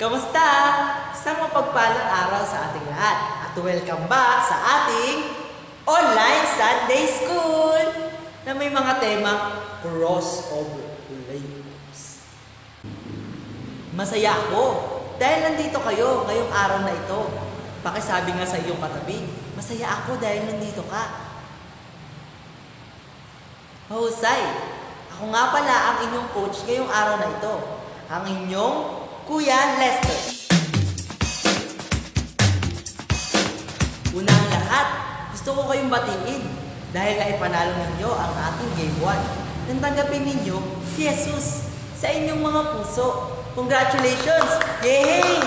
Kamusta? Isang mapagpalang araw sa ating lahat at welcome back sa ating online Sunday School na may mga temang crossover labels. Masaya ako dahil nandito kayo ngayong araw na ito. Pakisabi nga sa iyong katabi, masaya ako dahil nandito ka. Mahusay, ako nga pala ang inyong coach ngayong araw na ito, ang inyong Kuya Lester. Unang lahat, gusto ko kayong batiin dahil naipanalo ninyo ang ating Game 1. Nantanggapin ninyo si Jesus sa inyong mga puso. Congratulations! Yay!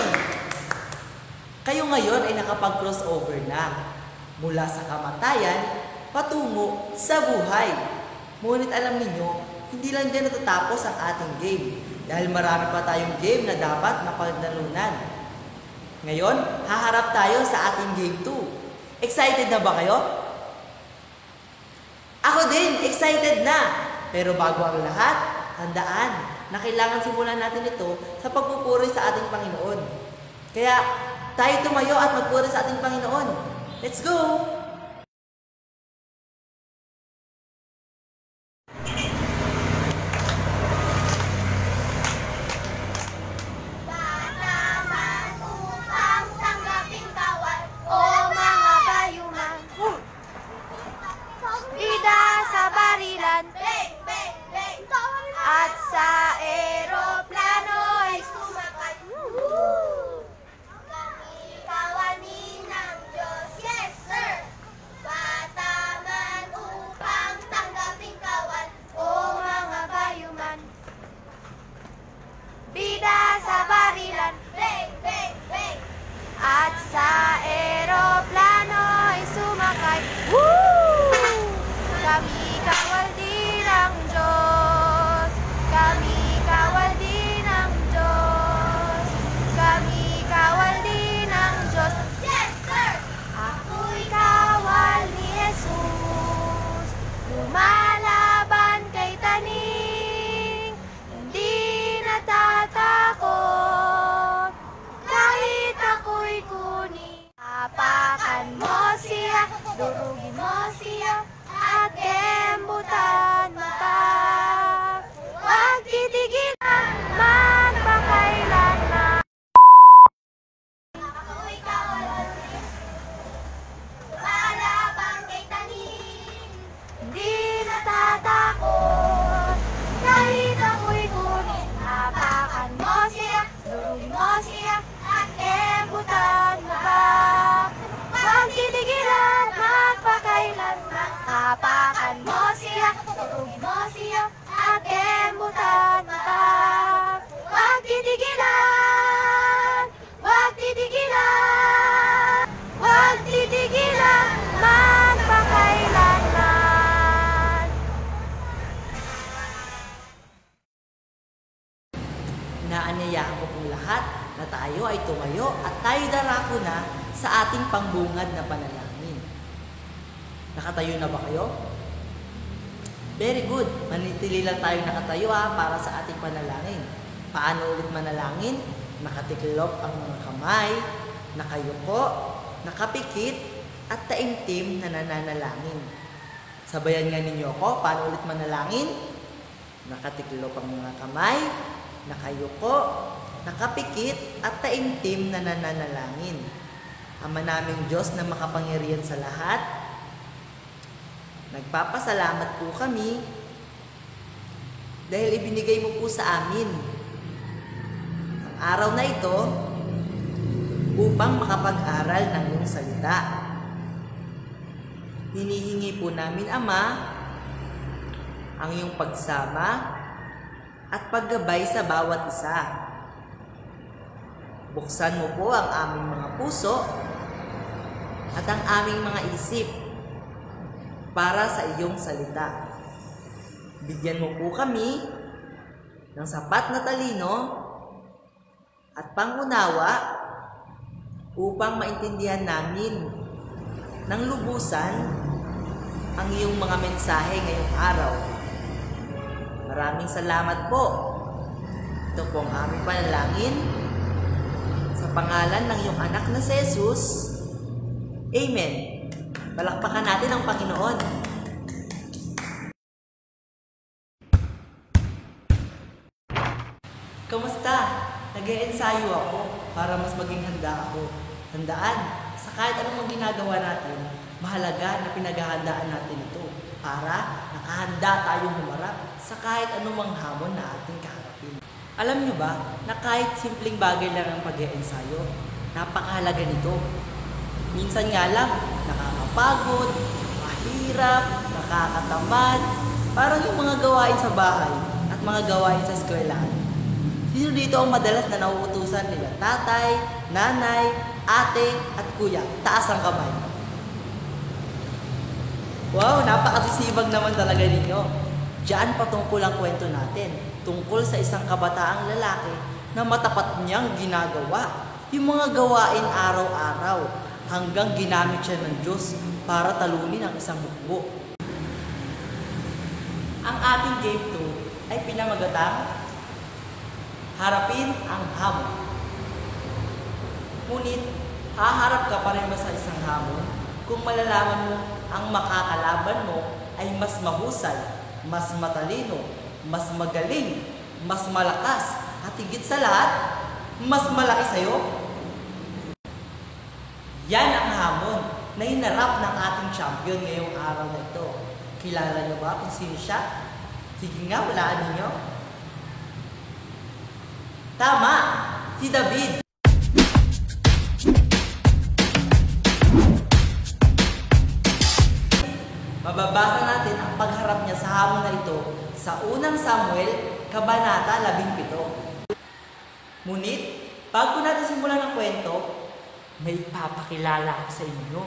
Kayo ngayon ay nakapag-crossover na mula sa kamatayan patungo sa buhay. Ngunit alam ninyo, hindi lang dyan natatapos ang ating game. Dahil marami pa tayong game na dapat mapagnalunan. Ngayon, haharap tayo sa ating game 2. Excited na ba kayo? Ako din, excited na! Pero bago ang lahat, tandaan na kailangan simulan natin ito sa pagpupuri sa ating Panginoon. Kaya, tayo tumayo at magpuri sa ating Panginoon. Let's go! At sa eroplano ay sumakay. Kami kawanin ng Diyos, yes sir. Pataman upang tanggaping kawan, o mga bayuman. Bida sa barilan, bang, bang, bang. At sa eroplano ay sumakay. Kami kawal din ng Diyos. Kami kawal din ng Diyos. Kami kawal din ng Diyos. Yes, sir! Ako'y kawal ni Jesus. Lumalaban kay taning. Hindi natatakot. Kahit ako'y kunin. Apakan mo siya. Durugin mo siya. At kembutan mo pa. Huwag titigilan, magpakailanman. Ako'y kawal ni Jesus. Lumalabang kay tanim. Hindi natatakot. Kahit ako'y kunin. Apakan mo siya, durugin mo siya, at kembutan mo pa. Huwag titigilan, magpakailanman. Apakan mo siya, durugin mo siya, at kembutan mo pa. Huwag titigilan, huwag titigilan, huwag titigilan, magpakailanman. Inaanyayahan ko pong lahat na tayo ay tumayo at tayo darako na sa ating pangbungad na panalangin. Nakatayo na ba kayo? Very good. Manitili lang tayo nakatayo para sa ating panalangin. Paano ulit manalangin? Nakatiklop ang mga kamay, nakayuko, nakapikit, at taimtim na nananalangin. Sabayan nga ninyo ako, paano ulit manalangin? Nakatiklop ang mga kamay, nakayuko, nakapikit, at taimtim na nananalangin. Ama naming Diyos na makapangyarihan sa lahat, nagpapasalamat po kami dahil ibinigay mo po sa amin ang araw na ito upang makapag-aral ng iyong salita. Hinihingi po namin, Ama, ang iyong pagsama at paggabay sa bawat isa. Buksan mo po ang aming mga puso at ang aming mga isip para sa iyong salita. Bigyan mo po kami ng sapat na talino at pangunawa upang maintindihan namin ng lubusan ang iyong mga mensahe ngayong araw. Maraming salamat po. Ito po ang aming panalangin sa pangalan ng iyong anak na si Jesus. Amen. Palakpakan natin ang Panginoon. Kamusta? Nag-e-ensayo ako para mas maging handa ako. Handaan, sa kahit anong ginagawa natin, mahalaga na pinaghahandaan natin ito para nakahanda tayong humarap sa kahit anumang hamon na ating kaharapin. Alam nyo ba na kahit simpleng bagay lang ang pag-e-ensayo, napakahalaga nito. Minsan nga lang, nakakapagod, mahirap, nakakatamad, parang yung mga gawain sa bahay at mga gawain sa eskwelahan. Sino dito ang madalas na nauutusan nila tatay, nanay, ate, at kuya? Taas ang kamay. Wow, napakasisibag naman talaga ninyo. Diyan patungkol ang kwento natin. Tungkol sa isang kabataang lalaki na matapat niyang ginagawa yung mga gawain araw-araw hanggang ginamit siya ng Diyos para talunin ang isang hukbo. Ang ating game 2 ay pinamagatang harapin ang hamon. Ngunit, haharap ka pa rin ba sa isang hamon kung malalaman mo ang makakalaban mo ay mas mahusay, mas matalino, mas magaling, mas malakas, at higit sa lahat, mas malaki sa'yo? Yan ang hamon na hinarap ng ating champion ngayong araw na ito. Kilala niyo ba kung sino siya? Sige nga, walaan ninyo. Tama! Si David! Mababasa natin ang pagharap niya sa hamon na ito sa unang Samuel, Kabanata 17. Ngunit, bago natin simulan ang kwento, may ipapakilala ako sa inyo.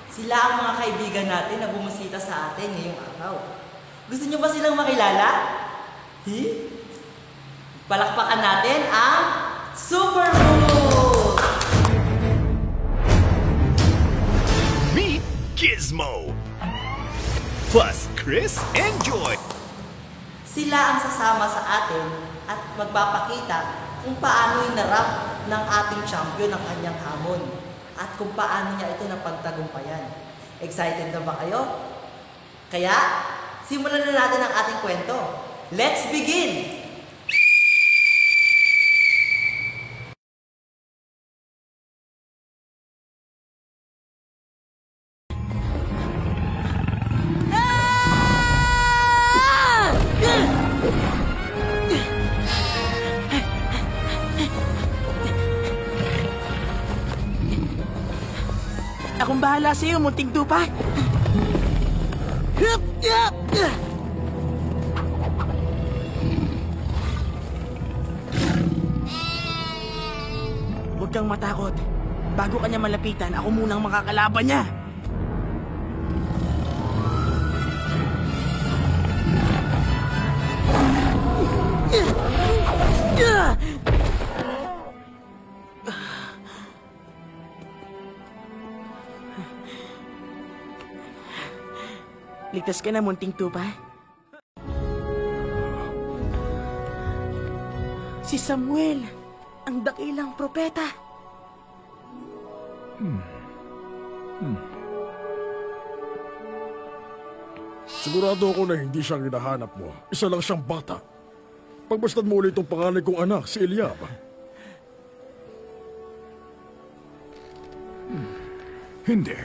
Sila ang mga kaibigan natin na bumisita sa atin ngayong araw. Gusto niyo ba silang makilala? Palakpakan natin ang Super Moon! Meet Gizmo! Plus Chris and Joy! Sila ang sasama sa atin at magpapakita kung paano inarap ng ating champion ang kanyang hamon at kung paano niya ito napagtagumpayan. Excited na ba kayo? Kaya, simulan na natin ang ating kwento. Let's begin! Akong bahala sa'yo, munting tupa. Huwag kang matakot. Bago kanya malapitan, ako munang makakalaban niya. Ligtas ka na, munting tupa. Si Samuel, ang dakilang propeta. Sigurado ako na hindi siya ang hinahanap mo. Isa lang siyang bata. Pagbastad mo ulit itong panganay kong anak, si Eliab. Hindi.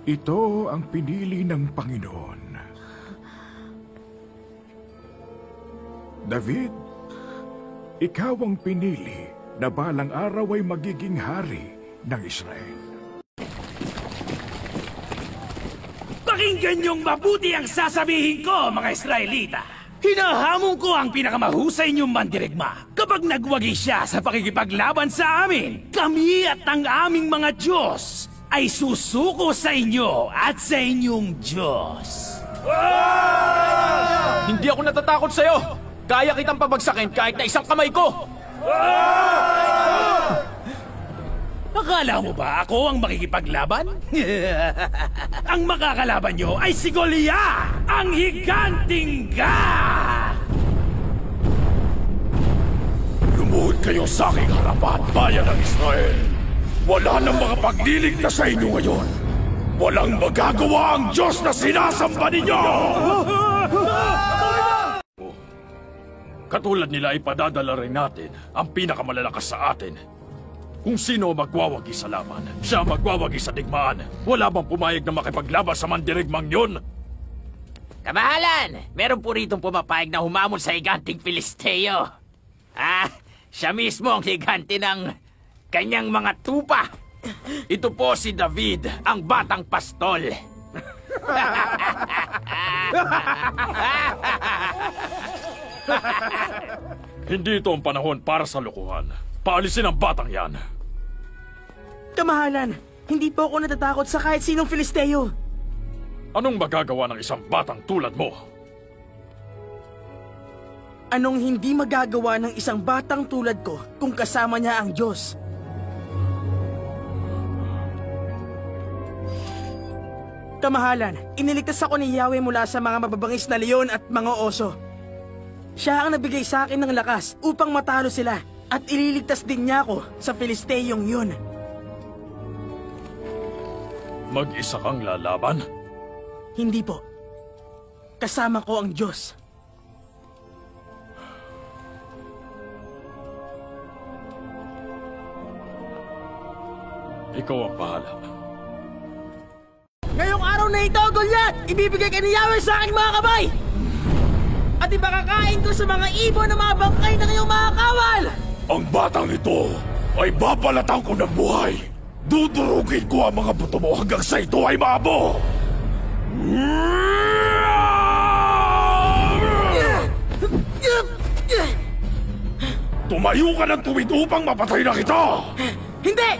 Ito ang pinili ng Panginoon. David, ikaw ang pinili na balang araw ay magiging hari ng Israel. Pakinggan niyong mabuti ang sasabihin ko, mga Israelita. Hinahamon ko ang pinakamahusay niyong mandirigma. Kapag nagwagi siya sa pakikipaglaban sa amin, kami at ang aming mga Diyos ay susuko sa inyo at sa inyong Diyos. Hindi ako natatakot sa'yo! Kaya kitang pabagsakin kahit na isang kamay ko! Akala mo ba ako ang makikipaglaban? Ang makakalaban nyo ay si Goliath, ang higanting God! Lumuhod kayo sa aking harapan, bayan ng Israel. Wala nang mga pagliligtas sa inyo ngayon. Walang magagawa ang Diyos na sinasamba ninyo! Katulad nila ay padadala rin natin ang pinakamalalakas sa atin. Kung sino magwawagi sa laban, siya magwawagi sa digmaan. Wala bang pumayag na makipaglaban sa mandirigmang yun? Kamahalan! Meron po ritong pumapayag na humamon sa higanting Filisteo. Siya mismo ang higante ng kanyang mga tupa. Ito po si David, ang batang pastol. Hindi ito ang panahon para sa lokohan. Paalisin ang batang yan. Kamahalan, hindi po ako natatakot sa kahit sinong Filisteo. Anong magagawa ng isang batang tulad mo? Anong hindi magagawa ng isang batang tulad ko kung kasama niya ang Diyos? Kamahalan, iniligtas ako ni Yahweh mula sa mga mababangis na leon at mga oso. Siya ang nabigay sa akin ng lakas upang matalo sila at ililigtas din niya ako sa Filisteyong yun. Mag-isa kang lalaban? Hindi po. Kasama ko ang Diyos. Ikaw ang bahala. Ngayong araw na ito, Goliath, ibibigay ka ni Yahweh sa aking mga kamay! At ipakakain ko sa mga ibon na mga bangkay ng iyong mga kawal! Ang batang ito ay babalatan ko ng buhay. Dudurugin ko ang mga buto mo hanggang sa ito ay maabo. Tumayo ka ng tuwid upang mapatay na kita! Hindi!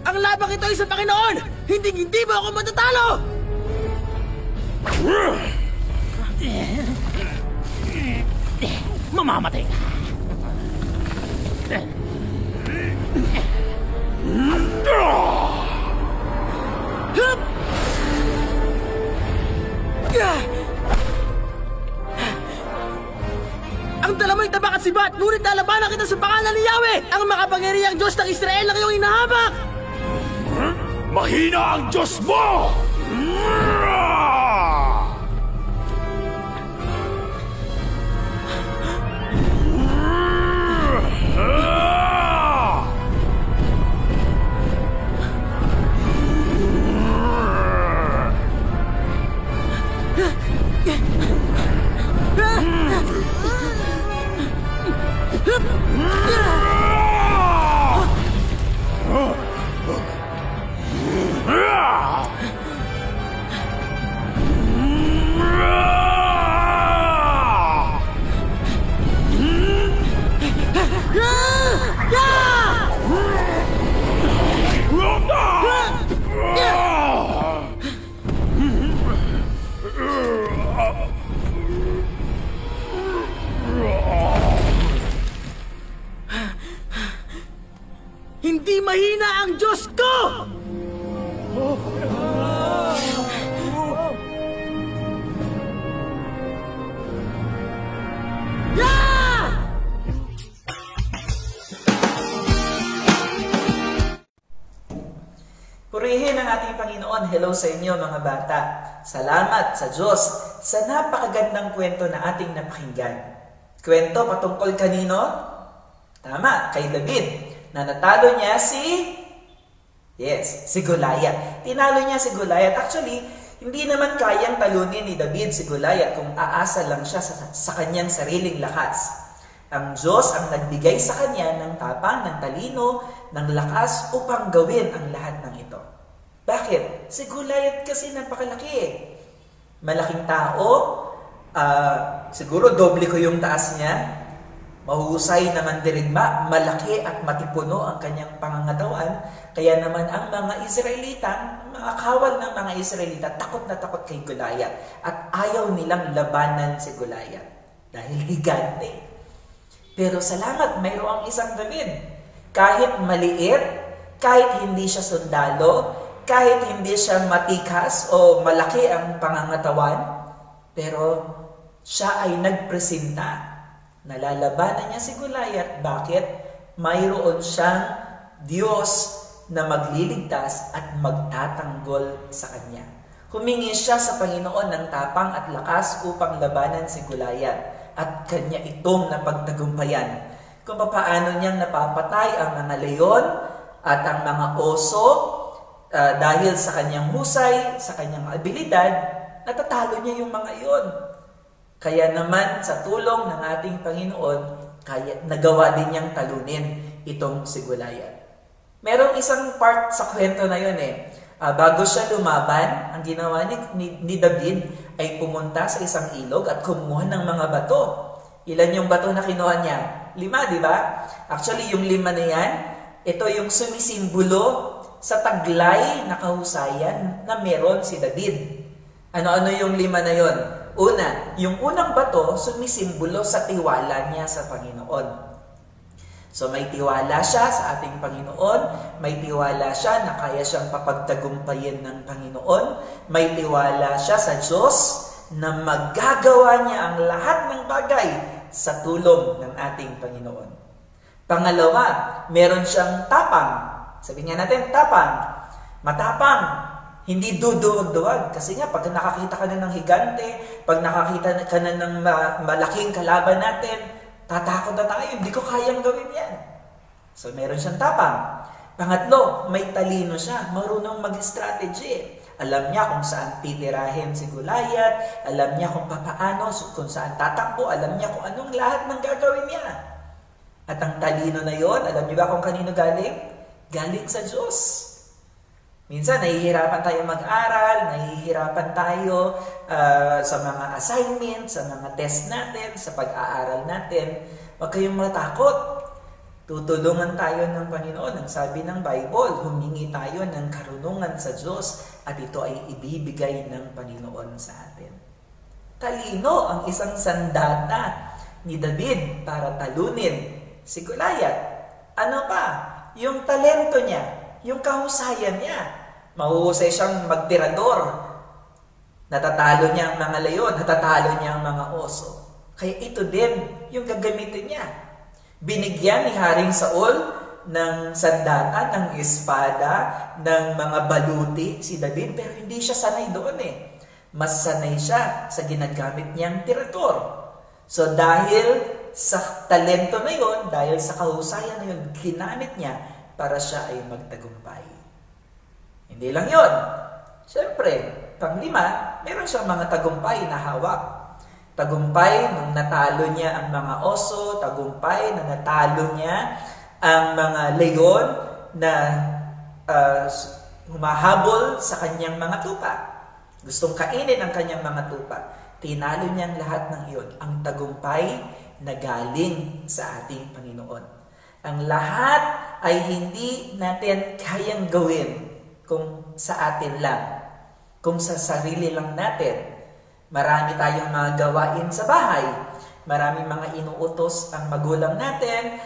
Ang labang ito ay sa Panginoon! Hindi mo ako matatalo! Mamamatay ka. Ang dala mo'y tabak at sibat, ngunit lalabanan kita sa pangalan ni Yahweh, ang makapangyarihang Diyos ng Israel ang iyong hinahabak! Mahina ang Diyos mo! Hindi mahina ang Diyos ko! Purihin ang ating Panginoon. Hello sa inyo mga bata. Salamat sa Diyos sa napakagandang kwento na ating napakinggan. Kwento patungkol kanino? Tama, kay David, na natalo niya si Yes, si Goliath. Tinalo niya si Goliath. Actually, hindi naman kayang talunin ni David si Goliath kung aasa lang siya sa kanyang sariling lakas. Ang Diyos ang nagbigay sa kanya ng tapang, ng talino, ng lakas upang gawin ang lahat ng ito. Bakit? Si Goliath kasi napakalaki. Malaking tao, siguro doble ko yung taas niya. Mahusay na mandirigma, malaki at matipuno ang kanyang pangangatawan. Kaya naman ang mga Israelita, mga kawal ng mga Israelita, takot na takot kay Goliath. At ayaw nilang labanan si Goliath dahil higante. Pero salamat, mayroong isang David. Kahit maliit, kahit hindi siya sundalo, kahit hindi siya matikas o malaki ang pangangatawan, pero siya ay nagpresenta. Nalalabanan niya si Goliath. Bakit? Mayroon siyang Diyos na magliligtas at magtatanggol sa kanya. Humingi siya sa Panginoon ng tapang at lakas upang labanan si Goliath at kanya itong napagtagumpayan. Kung paano niyang napapatay ang mga leon at ang mga oso dahil sa kanyang husay, sa kanyang abilidad, natatalo niya yung mga iyon. Kaya naman sa tulong ng ating Panginoon, nagawa din niyang talunin itong si Goliath. Merong isang part sa kwento na yun bago siya lumaban, ang ginawa ni David ay pumunta sa isang ilog at kumuha ng mga bato. Ilan yung bato na kinuha niya? 5, di ba? Actually, yung 5 na yan, ito yung sumisimbolo sa taglay na kahusayan na meron si David. Ano-ano yung 5 na yon? Una, yung unang bato sumisimbolo sa tiwala niya sa Panginoon. So may tiwala siya sa ating Panginoon, may tiwala siya na kaya siyang papagtagumpayin ng Panginoon, may tiwala siya sa Diyos na magagawa niya ang lahat ng bagay sa tulong ng ating Panginoon. Pangalawa, meron siyang tapang. Sabihin nga natin, tapang. Matapang. Hindi duduwag-duwag. Kasi nga, pag nakakita ka na ng higante, pag nakakita ka na ng malaking kalaban natin, tatakot na tayo. Hindi ko kayang gawin yan. So, meron siyang tapang. Pangatlo, may talino siya. Marunong mag-strategy. Alam niya kung saan titirahin si Goliath. Alam niya kung paano, kung saan tatakbo. Alam niya kung anong lahat ng gagawin niya. At ang talino na yon, alam niyo ba kung kanino galing? Galing sa Diyos. Minsan, nahihirapan tayo mag-aral, nahihirapan tayo sa mga assignments, sa mga test natin, sa pag-aaral natin. Huwag kayong matakot. Tutulungan tayo ng Panginoon. Ang sabi ng Bible, humingi tayo ng karunungan sa Diyos at ito ay ibibigay ng Panginoon sa atin. Talino ang isang sandata ni David para talunin si Goliath. Ano pa? Yung talento niya. Yung kahusayan niya. Mahuhusay siyang magtirador. Natatalo niya ang mga leon, natatalo niya ang mga oso. Kaya ito din yung gagamitin niya. Binigyan ni Haring Saul ng sandata, ng espada, ng mga baluti si David, pero hindi siya sanay doon Mas sanay siya sa ginagamit niyang tirador. So dahil sa talento na yun, dahil sa kahusayan na yun, ginamit niya para siya ay magtagumpay. Hindi lang yon. Siyempre, panglima, meron siyang mga tagumpay na hawak. Tagumpay nung natalo niya ang mga oso, tagumpay na natalo niya ang mga leon na humahabol sa kanyang mga tupa. Gustong kainin ang kanyang mga tupa. Tinalo niya ang lahat ng iyon. Ang tagumpay na galing sa ating Panginoon. Ang lahat ay hindi natin kayang gawin kung sa atin lang, kung sa sarili lang natin. Marami tayong mga gawain sa bahay. Maraming mga inuutos ang magulang natin.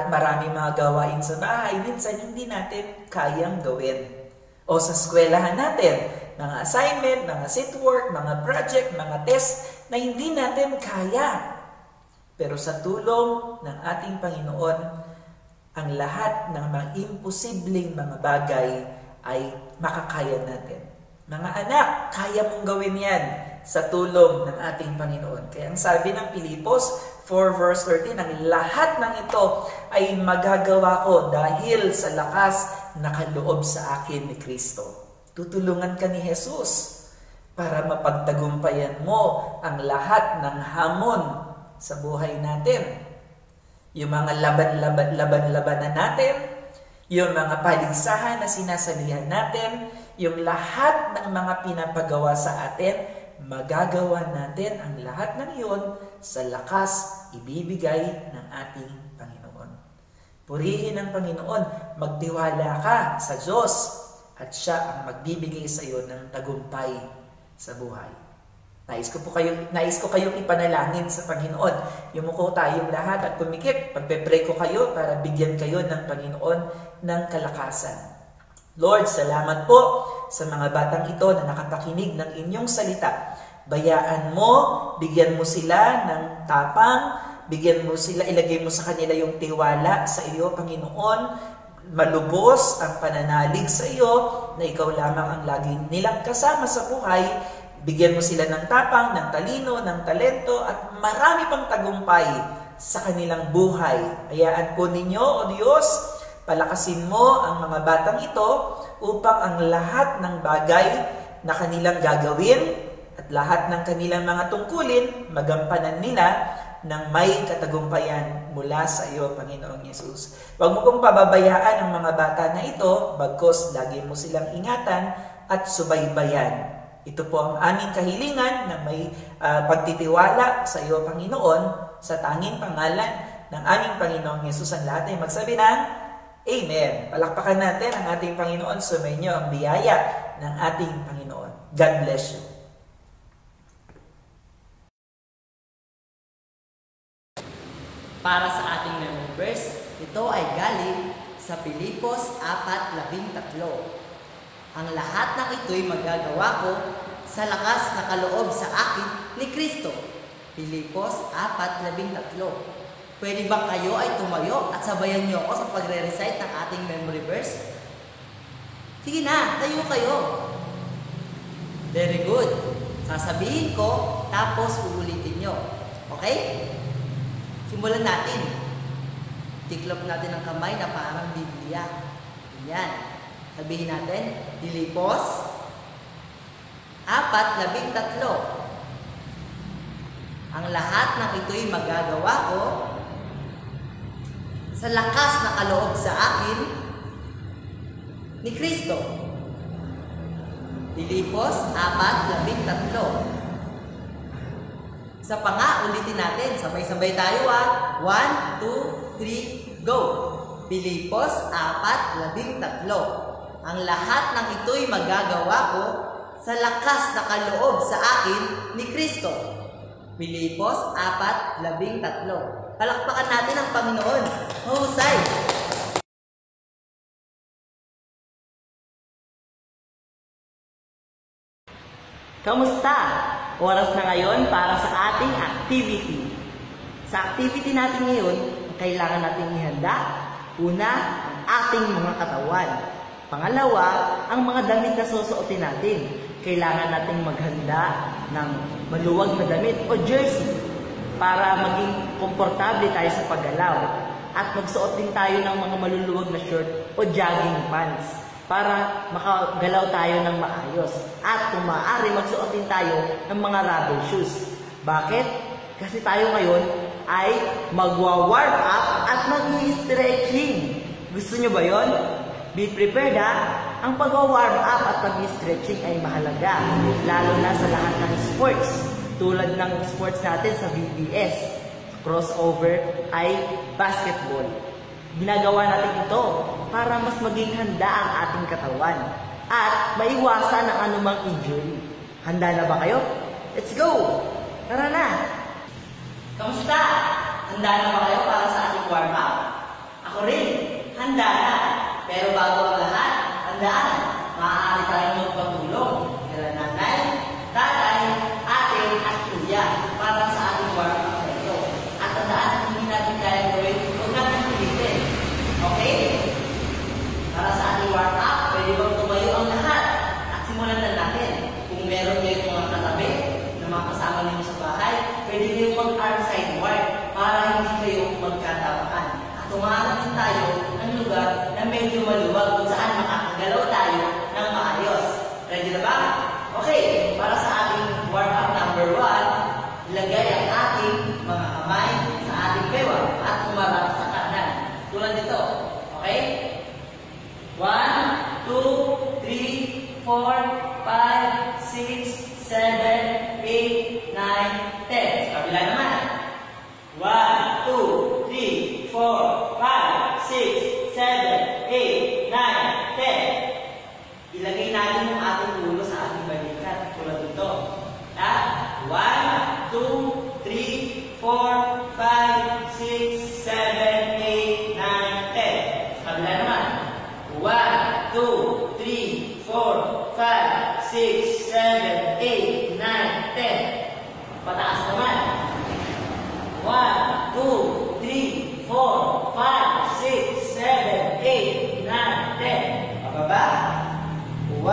Maraming mga gawain sa bahay. Minsan hindi natin kayang gawin. O sa eskwelahan natin, mga assignment, mga setwork, mga project, mga test na hindi natin kaya. Pero sa tulong ng ating Panginoon, ang lahat ng mga imposibleng mga bagay ay makakaya natin. Mga anak, kaya mong gawin yan sa tulong ng ating Panginoon. Kaya ang sabi ng Pilipos 4 verse 13, ang lahat ng ito ay magagawa ko dahil sa lakas na kaloob sa akin ni Kristo. Tutulungan ka ni Jesus para mapagtagumpayan mo ang lahat ng hamon sa buhay natin. Yung mga laban-labanan natin, yung mga paligsahan na sinasabihan natin, yung lahat ng mga pinapagawa sa atin, magagawa natin ang lahat ng iyon sa lakas ibibigay ng ating Panginoon. Purihin ang Panginoon, magtiwala ka sa Diyos at siya ang magbibigay sa iyo ng tagumpay sa buhay. Nais ko kayong ipanalangin sa Panginoon. Yumuko tayong lahat at pumikit. Pagpe-pray ko kayo para bigyan kayo ng Panginoon ng kalakasan. Lord, salamat po sa mga batang ito na nakapakinig ng inyong salita. Bayaan mo, bigyan mo sila ng tapang, bigyan mo sila, ilagay mo sa kanila yung tiwala sa iyo, Panginoon. Malubos ang pananalig sa iyo na ikaw lamang ang lagi nilang kasama sa buhay. Bigyan mo sila ng tapang, ng talino, ng talento, at marami pang tagumpay sa kanilang buhay. Hayaan po ninyo, O Diyos, palakasin mo ang mga batang ito upang ang lahat ng bagay na kanilang gagawin at lahat ng kanilang mga tungkulin, magampanan nila ng may katagumpayan mula sa iyo, Panginoong Yesus. Huwag mo pong pababayaan ang mga bata na ito, bagkus lagi mo silang ingatan at subaybayan. Ito po ang aming kahilingan na may pagtitiwala sa iyo, Panginoon, sa tanging pangalan ng aming Panginoong Yesus. Ang lahat ay magsabi ng Amen. Palakpakan natin ang ating Panginoon. Sumainyo ang biyaya ng ating Panginoon. God bless you. Para sa ating memory verse, ito ay galing sa Pilipos 4:13. Ang lahat ng ito'y magagawa ko sa lakas na kaloob sa akin ni Kristo. Pilipos 4:13. Pwede ba kayo ay tumayo at sabayan niyo ako sa pagre-recite ng ating memory verse? Sige na, tayo kayo. Very good. Sasabihin ko, tapos uulitin niyo. Okay? Simulan natin. Tiklop natin ang kamay na parang Biblia. Yan. Sabihin natin, Pilipos 4:13. Ang lahat ng ito'y magagawa ko sa lakas na kaloob sa akin ni Kristo. Pilipos 4:13. Sa panga, ulitin natin. Sabay-sabay tayo 1, 2, 3, go! Pilipos 4:13. Ang lahat ng ito'y magagawa ko sa lakas na kaloob sa akin ni Kristo. Pilipos 4:13. Palakpakan natin ang Panginoon. Mahusay! Kamusta? Oras na ngayon para sa ating activity. Sa activity natin ngayon, kailangan natin ihanda. Una, ang ating mga katawan. Pangalawa, ang mga damit na susuotin natin. Kailangan nating maghanda ng maluwag na damit o jersey para maging komportable tayo sa paggalaw. At magsuot din tayo ng mga maluluwag na shirt o jogging pants para makagalaw tayo ng maayos. At kung maaari, magsuot din tayo ng mga rubber shoes. Bakit? Kasi tayo ngayon ay magwa-warm up at mag-stretching. Gusto nyo ba yon? Be prepared ha! Ang pag-warm up at pag-stretching ay mahalaga, lalo na sa lahat ng sports. Tulad ng sports natin sa VBS, crossover ay basketball. Ginagawa natin ito para mas maging handa ang ating katawan at maiwasan ang anumang injury. Handa na ba kayo? Let's go! Tara na! Kamusta? Handa na ba kayo para sa ating warm up? Ako rin, handa na. Pero bago ang lahat, tandaan, maaari tayong magpatulong. Kaya nanay, tatay, ate, at kuya para sa ating warm up na ito. At tandaan, hindi natin kaya gawin, huwag natin pilitin. Okay? Para sa ating warm up, pwede bang tumayo ang lahat? At simulan na natin. Kung meron kayo mga katabi na mga kasama ninyo sa bahay, pwede kayong mag-arm side work para hindi kayo magkatapakan. At tumahanap din tayo ng lugar na medyo maluwag kung saan 5, 6, 7, 8, 9, 10. Sa kabila naman. 1, 2, 3, 4, 5, 6, 7, 8, 9, 10. Pataas naman. 1, 2, 3, 4, 5, 6, 7, 8, 9, 10. Pababa. 1,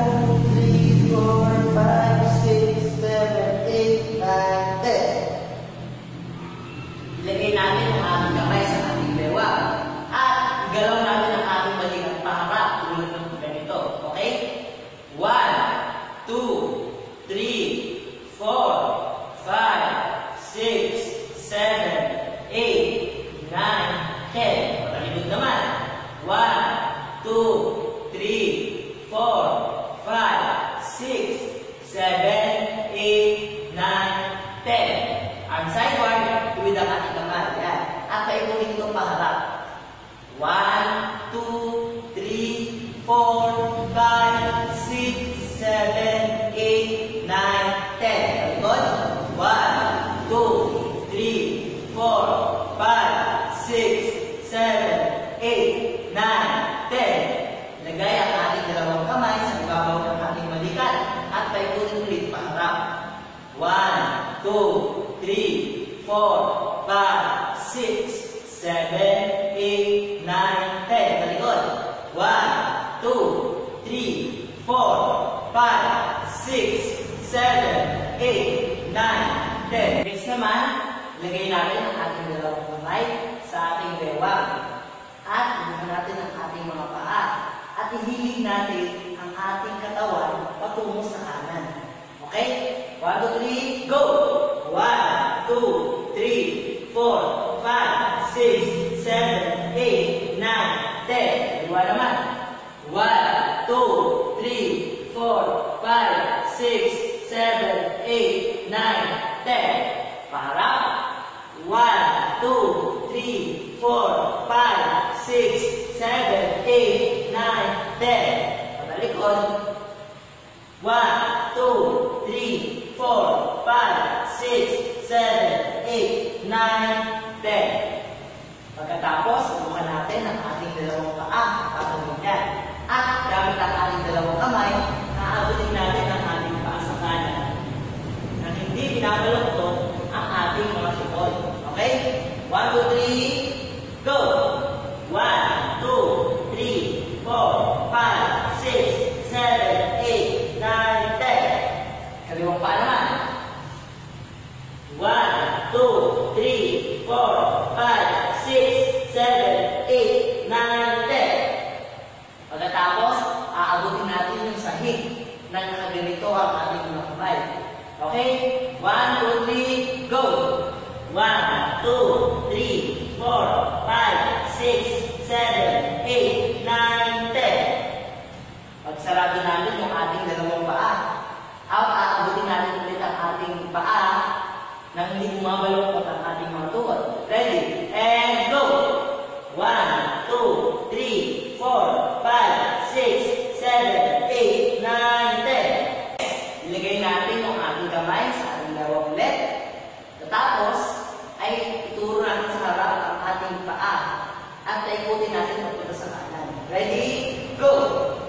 2, 3, 4, 5, 6, 7, 8, 9, 10. Ilagay natin ang ating kamay sa ating lewa. At igalaw natin ang ating balikat paharap tulad ng ganito. Okay? 1, 2, 3, 4, 5, 6, 7, 8, 9, 10. Patalikod naman. 1, 2, 3, 4, 5, 6, 7, 8, 9, 10. Ang sideward, tuwid ang ating kamay. Yan. At paikunin itong paharap. 1, 2, 3, 4, 5, 6, 7, 8, 9, 10. Palikod. 1, 2, 3, 4, 5, 6, 7, 8, 9, 10. Ilagay ang ating dalawang kamay sa ibabaw ng ating balikat at paikunin ulit paharap. 1, 2, 3, 4, 5, 6, 7, 8, 9, 10. Talikod. 1, 2, 3, 4, 5, 6, 7, 8, 9, 10. Next naman, lagay natin ang ating dalawang kamay sa ating bewang. At ibuhan natin ang ating mga paa. At ihilig natin ang ating katawan patungo sa kanan. Okay? 1, 2, 3, go! 1, 2, 3, 4, 5, 6, 7, 8, 9, 10. Iwa naman. 1, 2, 3, 4, 5, 6, 7, 8, 9, 10. Paharap. 1, 2, 3, 4, 5, 6, 7, 8, 9, 10. Patalikod. 1, 2, 3, 4, 5, 6, 7, 8, 9, 10. Pagkatapos, subukan natin ang ating dalawang paa patungo niyan. At gamit ang ating dalawang kamay, naabutin natin ang ating paa sa kanan. Nang hindi binabaloktot ang ating mga sipon. Okay? 1, 2, 3, go! 1, 2, 3, 4, 5, 6, 7, 8, 9, 10. Kaliwang paa naman. 1, 2, 3, 4, 5, 6, 7, 8, 9, 10. Pagkatapos, aabutin natin yung sahig na nakaganito ang ating mga kamay. Okay? 1, 2, 3, go! 1, 2, 3, 4, 5, 6, 7, 8, 9, 10. Pagsarado natin yung ating dalawang paa. Aabutin natin ulit ang ating paa nang hindi bumabaloktot ang ating mga tuhod. Ready? And go! 1, 2, 3, 4, 5, 6, 7, 8, 9, 10. Ilagay natin yung ating kamay sa ating dalawang ulit. Tapos, ay ituro natin sa harap ang ating paa at taikutin natin papunta sa kanan. Ready? Go!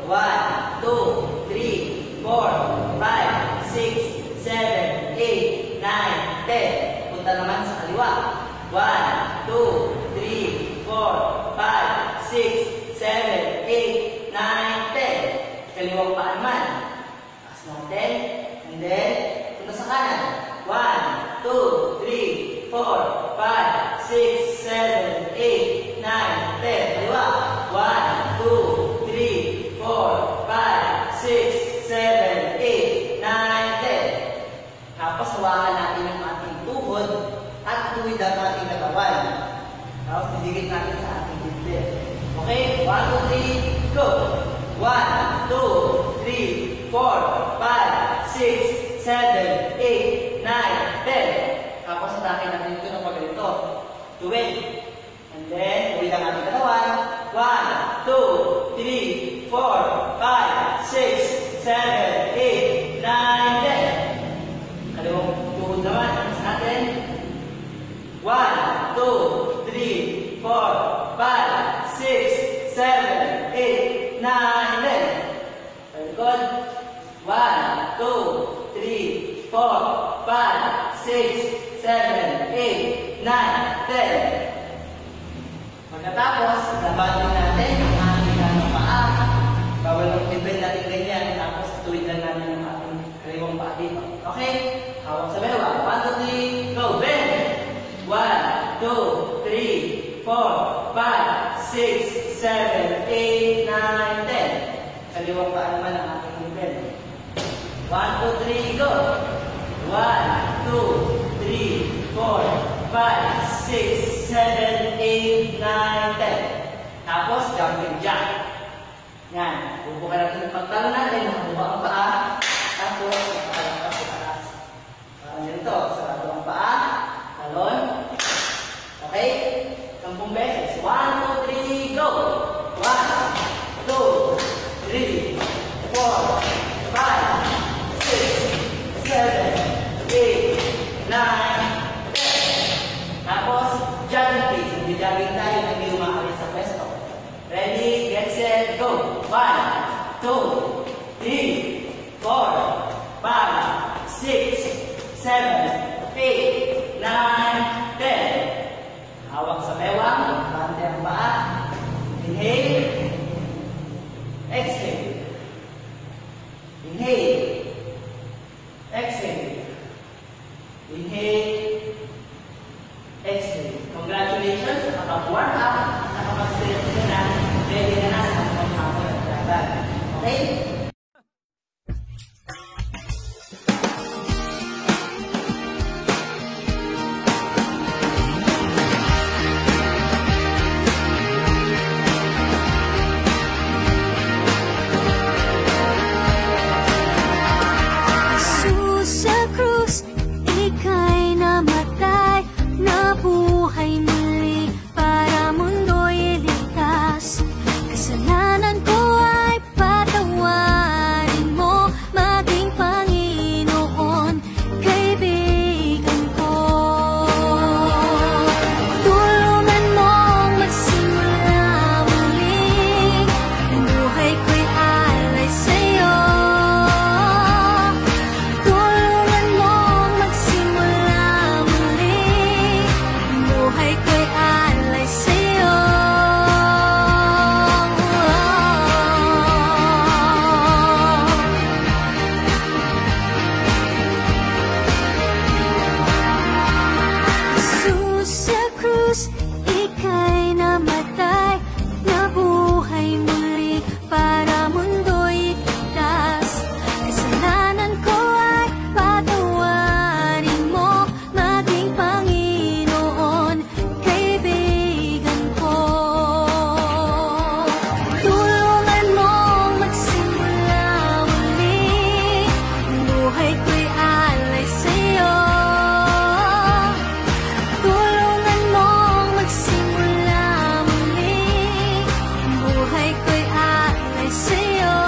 1, 2, 3, 4, 5, 6, 7, 8, 9, 10. Punta naman sa kaliwa. 1, 2, 3, 4, 5, 6, 7, 8, 9, 10. Kaliwang paa naman. Taas natin. And then, punta sa kanan. 1, 2, 3, 4, 5, 6, 7, 8, 9, 10. Kaliwa. 1, 2, 3, 4, 5, 6, 7, 8, 9, 10. Tapos hawakan natin yung ating tuhod at tuwid ang ating katawan. Tapos didikit natin sa ating dibdib. Okay? 1, 2, 3, go! 1, 2, 3, 4, 5, 6, 7, 8, 9, 10. Tapos atake natin ito ng pagganito. Tuwid. And then, tuwid ang ating katawan. 1, 2, 3, 4, 5, 6, 7, 8, 9, 10. Kaliwang tuhod naman. Tapos natin. 1, 1, 2, 3, 4, 5, 6, 7, 8, 9, 10. Talikod. 1, 2, 3, 4, 5, 6, 7, 8, 9, 10. Pagkatapos, labanin natin ang ating kanang paa. Bawal ang level natin ganyan. Tapos, tuwid lang natin ang ating kaliwang paa dito. Okay? Hawak sa bewa. 1, 2, 3, go! Bend! 1, 2, 3, 4, 5, 6, 7, 8, 9, 10. Kaliwang paa naman ang ating level. 1, 2, 3, go! 1, 2, 3, 4, 5, 6, 7, 8, 9, 10. Tapos, jumping jack. Yan. Bubuka natin yung pagtalo natin. Nakabuka ang paa. Tapos, nakakalangkas sa taas. Ganito. Sarado ang paa. Talon. Okay? 10 beses. 1, 2, 3, go! 1, 2, 3, 4, 5, 6, 7, 8, 9, 10. Tapos, jogging please. Hindi jogging tayo. Hindi umakalis sa pwesto. Ready, get set, go! 1, 2, 3, 4, 5, 6, 7, 8, 9, 10. Hawak sa bewang. Bante ang paa. Inhale. Exhale. Inhale. Exhale. Inhale. Exhale. Congratulations! Nakapag-warm up, nakapag-stretch ka na, ready na na sa pagpapapon at laban. Okay? Jesus sa krus, ika'y namatay, nabuhay muli para mundo'y ligtas. Kasalanan ko ay patawarin mo, maging Panginoon, kaibigan ko. Tulungan mong magsimula muli, ang buhay ko'y alay sa'yo. Tulungan mong magsimula muli, ang buhay ko'y alay sa'yo. Jesus sa krus, ika'y namatay, nabuhay muli para mundo'y ligtas. Kasalanan ko ay patawarin mo, maging Panginoon, kaibigan ko. Tulungan mong magsimula muli, ang buhay ko'y alay sa'yo. Tulungan mong magsimula muli, ang buhay ko'y alay sa'yo.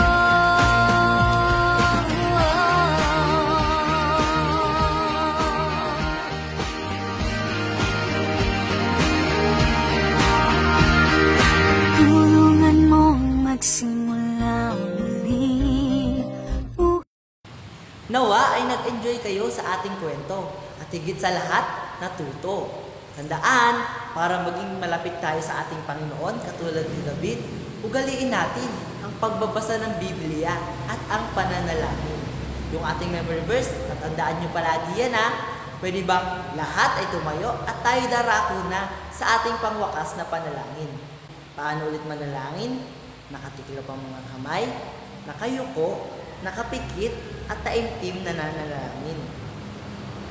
Tulungan mong magsimula muli. Nawa ay nag-enjoy kayo sa ating kwento at higit sa lahat, natuto. Tandaan, para maging malapit tayo sa ating Panginoon katulad ni David, ugaliin natin ang pagbabasa ng Biblia at ang pananalangin. Yung ating memory verse, tatandaan nyo palagi yan ha. Pwede bang lahat ay tumayo at tayo darako na sa ating pangwakas na panalangin? Paano ulit manalangin? Nakatiklop ang mga kamay, nakayuko, nakapikit at taimtim na nanalangin.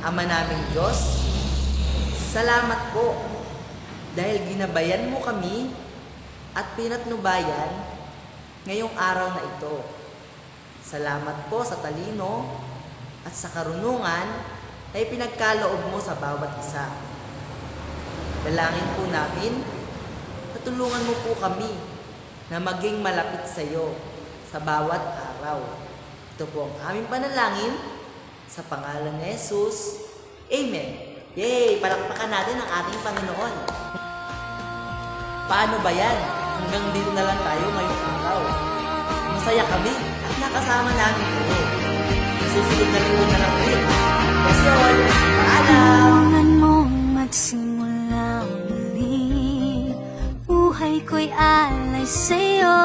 Ama naming Diyos, salamat po dahil ginabayan mo kami at pinatnubayan ngayong araw na ito. Salamat po sa talino at sa karunungan na ipinagkaloob mo sa bawat isa. Dalangin po namin, tutulungan mo po kami na maging malapit sa iyo sa bawat araw. Ito po ang aming panalangin sa pangalan ni Jesus. Amen. Yay! Palakpakan natin ang ating Panginoon. Paano ba yan? Hanggang dito na lang tayo ngayong araw. Masaya kami at nakasama namin kayo. Susunod na linggo na lang ulit. Kasi all, paalam! Tulungan mong magsimula muli. Buhay ko'y alay sa'yo.